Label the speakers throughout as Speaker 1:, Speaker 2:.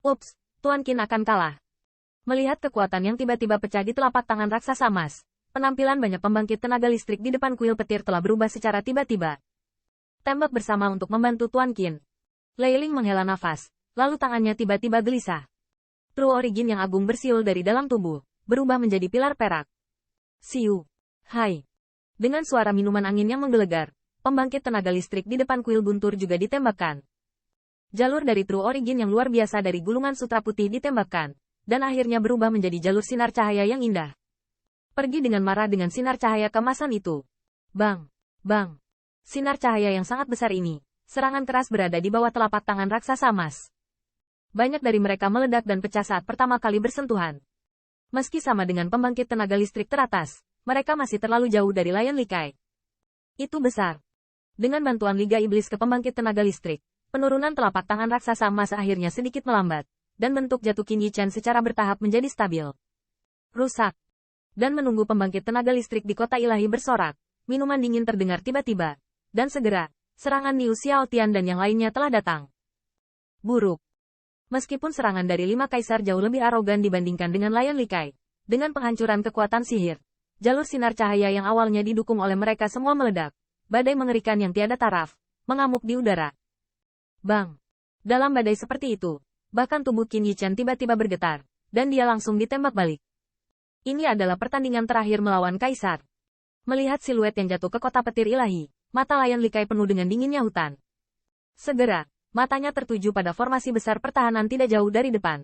Speaker 1: Ups, Tuan Qin akan kalah. Melihat kekuatan yang tiba-tiba pecah di telapak tangan raksasa emas, penampilan banyak pembangkit tenaga listrik di depan kuil petir telah berubah secara tiba-tiba. Tembak bersama untuk membantu Tuan Qin. Lei Ling menghela nafas, lalu tangannya tiba-tiba gelisah. True Origin yang agung bersiul dari dalam tubuh, berubah menjadi pilar perak. Siu. Hai. Dengan suara minuman angin yang menggelegar, pembangkit tenaga listrik di depan kuil guntur juga ditembakkan. Jalur dari True Origin yang luar biasa dari gulungan sutra putih ditembakkan, dan akhirnya berubah menjadi jalur sinar cahaya yang indah. Pergi dengan marah dengan sinar cahaya kemasan itu. Bang. Bang. Sinar cahaya yang sangat besar ini, serangan keras berada di bawah telapak tangan raksasa emas. Banyak dari mereka meledak dan pecah saat pertama kali bersentuhan. Meski sama dengan pembangkit tenaga listrik teratas, mereka masih terlalu jauh dari Lion Likai. Itu besar. Dengan bantuan Liga Iblis ke pembangkit tenaga listrik, penurunan telapak tangan raksasa emas akhirnya sedikit melambat, dan bentuk jatuh Qin Yichen secara bertahap menjadi stabil. Rusak. Dan menunggu pembangkit tenaga listrik di kota ilahi bersorak, minuman dingin terdengar tiba-tiba, dan segera, serangan Niu Xiaotian dan yang lainnya telah datang. Buruk. Meskipun serangan dari 5 kaisar jauh lebih arogan dibandingkan dengan Lion Likai, dengan penghancuran kekuatan sihir, jalur sinar cahaya yang awalnya didukung oleh mereka semua meledak, badai mengerikan yang tiada taraf, mengamuk di udara. Bang! Dalam badai seperti itu, bahkan tubuh Qin Yichen tiba-tiba bergetar, dan dia langsung ditembak balik. Ini adalah pertandingan terakhir melawan kaisar. Melihat siluet yang jatuh ke kota petir ilahi, mata Lion Likai penuh dengan dinginnya hutan. Segera, matanya tertuju pada formasi besar pertahanan tidak jauh dari depan.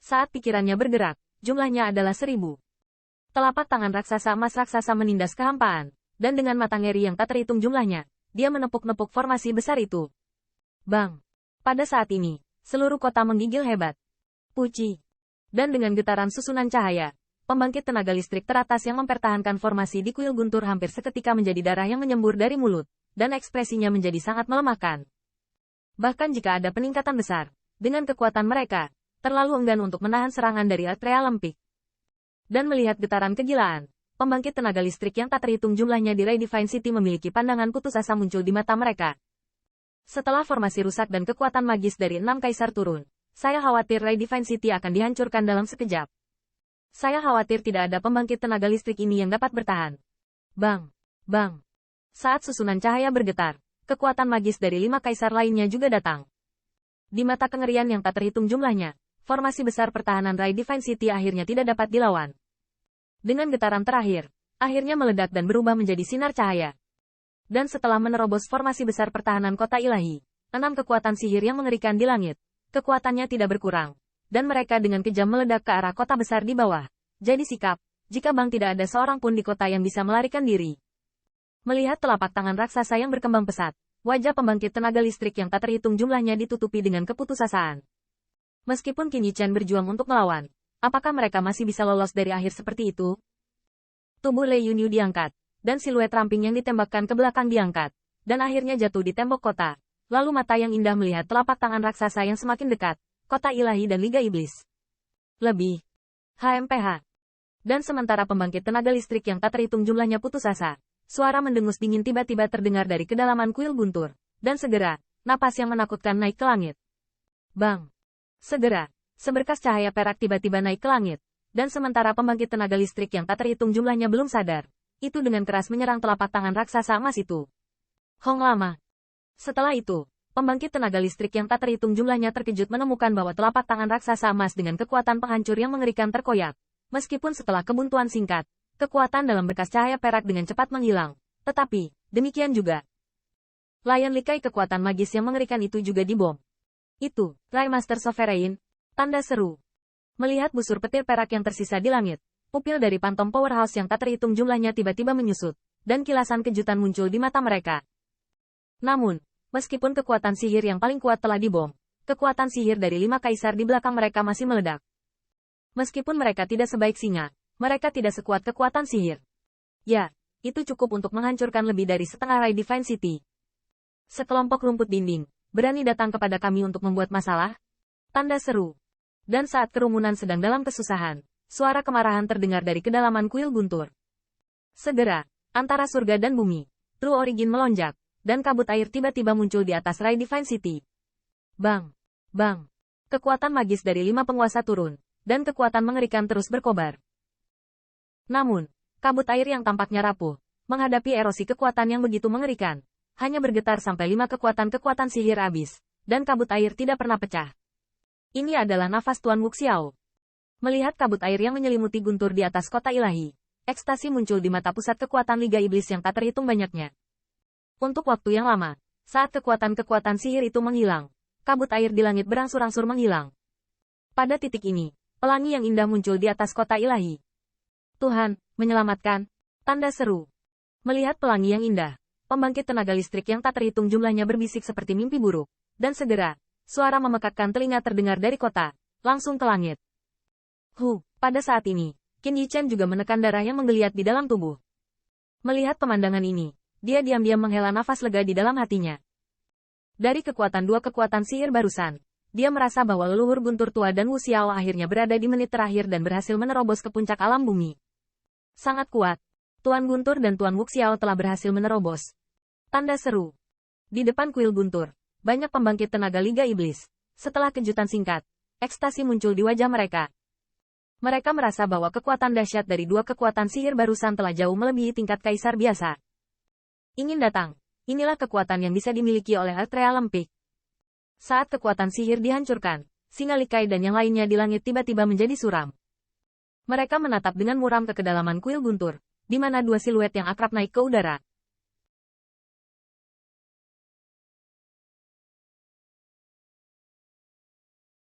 Speaker 1: Saat pikirannya bergerak, jumlahnya adalah 1000. Telapak tangan raksasa emas raksasa menindas kehampaan, dan dengan mata ngeri yang tak terhitung jumlahnya, dia menepuk-nepuk formasi besar itu. Bang! Pada saat ini, seluruh kota menggigil hebat. Puci! Dan dengan getaran susunan cahaya, pembangkit tenaga listrik teratas yang mempertahankan formasi di kuil guntur hampir seketika menjadi darah yang menyembur dari mulut, dan ekspresinya menjadi sangat melemahkan. Bahkan jika ada peningkatan besar, dengan kekuatan mereka, terlalu enggan untuk menahan serangan dari Atrea Lempik. Dan melihat getaran kegilaan, pembangkit tenaga listrik yang tak terhitung jumlahnya di Ray Divine City memiliki pandangan putus asa muncul di mata mereka. Setelah formasi rusak dan kekuatan magis dari 6 kaisar turun, saya khawatir Ray Divine City akan dihancurkan dalam sekejap. Saya khawatir tidak ada pembangkit tenaga listrik ini yang dapat bertahan. Bang! Bang! Saat susunan cahaya bergetar, kekuatan magis dari 5 kaisar lainnya juga datang. Di mata kengerian yang tak terhitung jumlahnya, formasi besar pertahanan Ray Divine City akhirnya tidak dapat dilawan. Dengan getaran terakhir, akhirnya meledak dan berubah menjadi sinar cahaya. Dan setelah menerobos formasi besar pertahanan kota ilahi, 6 kekuatan sihir yang mengerikan di langit, kekuatannya tidak berkurang, dan mereka dengan kejam meledak ke arah kota besar di bawah. Jadi sikap, jika Bang tidak ada seorang pun di kota yang bisa melarikan diri. Melihat telapak tangan raksasa yang berkembang pesat, wajah pembangkit tenaga listrik yang tak terhitung jumlahnya ditutupi dengan keputusasaan. Meskipun Qin Yichen berjuang untuk melawan, apakah mereka masih bisa lolos dari akhir seperti itu? Tubuh Lei Yunyu diangkat, dan siluet ramping yang ditembakkan ke belakang diangkat, dan akhirnya jatuh di tembok kota. Lalu mata yang indah melihat telapak tangan raksasa yang semakin dekat, kota ilahi dan Liga Iblis. Lebih. HMPH. Dan sementara pembangkit tenaga listrik yang tak terhitung jumlahnya putus asa, suara mendengus dingin tiba-tiba terdengar dari kedalaman kuil guntur, dan segera, napas yang menakutkan naik ke langit. Bang! Segera, seberkas cahaya perak tiba-tiba naik ke langit, dan sementara pembangkit tenaga listrik yang tak terhitung jumlahnya belum sadar, itu dengan keras menyerang telapak tangan raksasa emas itu. Hong lama. Setelah itu, pembangkit tenaga listrik yang tak terhitung jumlahnya terkejut menemukan bahwa telapak tangan raksasa emas dengan kekuatan penghancur yang mengerikan terkoyak. Meskipun setelah kebuntuan singkat, kekuatan dalam berkas cahaya perak dengan cepat menghilang. Tetapi, demikian juga Lion Likai kekuatan magis yang mengerikan itu juga dibom. Itu, Ray Master Sovereign, tanda seru. Melihat busur petir perak yang tersisa di langit, pupil dari Phantom Powerhouse yang tak terhitung jumlahnya tiba-tiba menyusut, dan kilasan kejutan muncul di mata mereka. Namun, meskipun kekuatan sihir yang paling kuat telah dibom, kekuatan sihir dari 5 kaisar di belakang mereka masih meledak. Meskipun mereka tidak sebaik singa, mereka tidak sekuat kekuatan sihir. Ya, itu cukup untuk menghancurkan lebih dari setengah Ray Divine City. Sekelompok rumput dinding, berani datang kepada kami untuk membuat masalah? Tanda seru. Dan saat kerumunan sedang dalam kesusahan, suara kemarahan terdengar dari kedalaman kuil guntur. Segera, antara surga dan bumi, True Origin melonjak, dan kabut air tiba-tiba muncul di atas Ray Divine City. Bang! Bang! Kekuatan magis dari 5 penguasa turun, dan kekuatan mengerikan terus berkobar. Namun, kabut air yang tampaknya rapuh, menghadapi erosi kekuatan yang begitu mengerikan, hanya bergetar sampai 5 kekuatan sihir habis, dan kabut air tidak pernah pecah. Ini adalah nafas Tuan Wuxiao. Melihat kabut air yang menyelimuti guntur di atas kota ilahi, ekstasi muncul di mata pusat kekuatan Liga Iblis yang tak terhitung banyaknya. Untuk waktu yang lama, saat kekuatan sihir itu menghilang, kabut air di langit berangsur-angsur menghilang. Pada titik ini, pelangi yang indah muncul di atas kota ilahi. Tuhan, menyelamatkan, tanda seru. Melihat pelangi yang indah, pembangkit tenaga listrik yang tak terhitung jumlahnya berbisik seperti mimpi buruk, dan segera, suara memekakkan telinga terdengar dari kota, langsung ke langit. Pada saat ini, Qin Yichen juga menekan darah yang menggeliat di dalam tubuh. Melihat pemandangan ini, dia diam-diam menghela nafas lega di dalam hatinya. Dari dua kekuatan sihir barusan, dia merasa bahwa leluhur Guntur Tua dan Wu Xiao akhirnya berada di menit terakhir dan berhasil menerobos ke puncak alam bumi. Sangat kuat. Tuan Guntur dan Tuan Wu Xiao telah berhasil menerobos. Tanda seru. Di depan kuil Guntur, banyak pembangkit tenaga Liga Iblis. Setelah kejutan singkat, ekstasi muncul di wajah mereka. Mereka merasa bahwa kekuatan dahsyat dari dua kekuatan sihir barusan telah jauh melebihi tingkat kaisar biasa. Ingin datang. Inilah kekuatan yang bisa dimiliki oleh Altrea Lempik. Saat kekuatan sihir dihancurkan, Singa Likai dan yang lainnya di langit tiba-tiba menjadi suram. Mereka menatap dengan muram ke kedalaman kuil Guntur, di mana dua siluet yang akrab naik ke udara.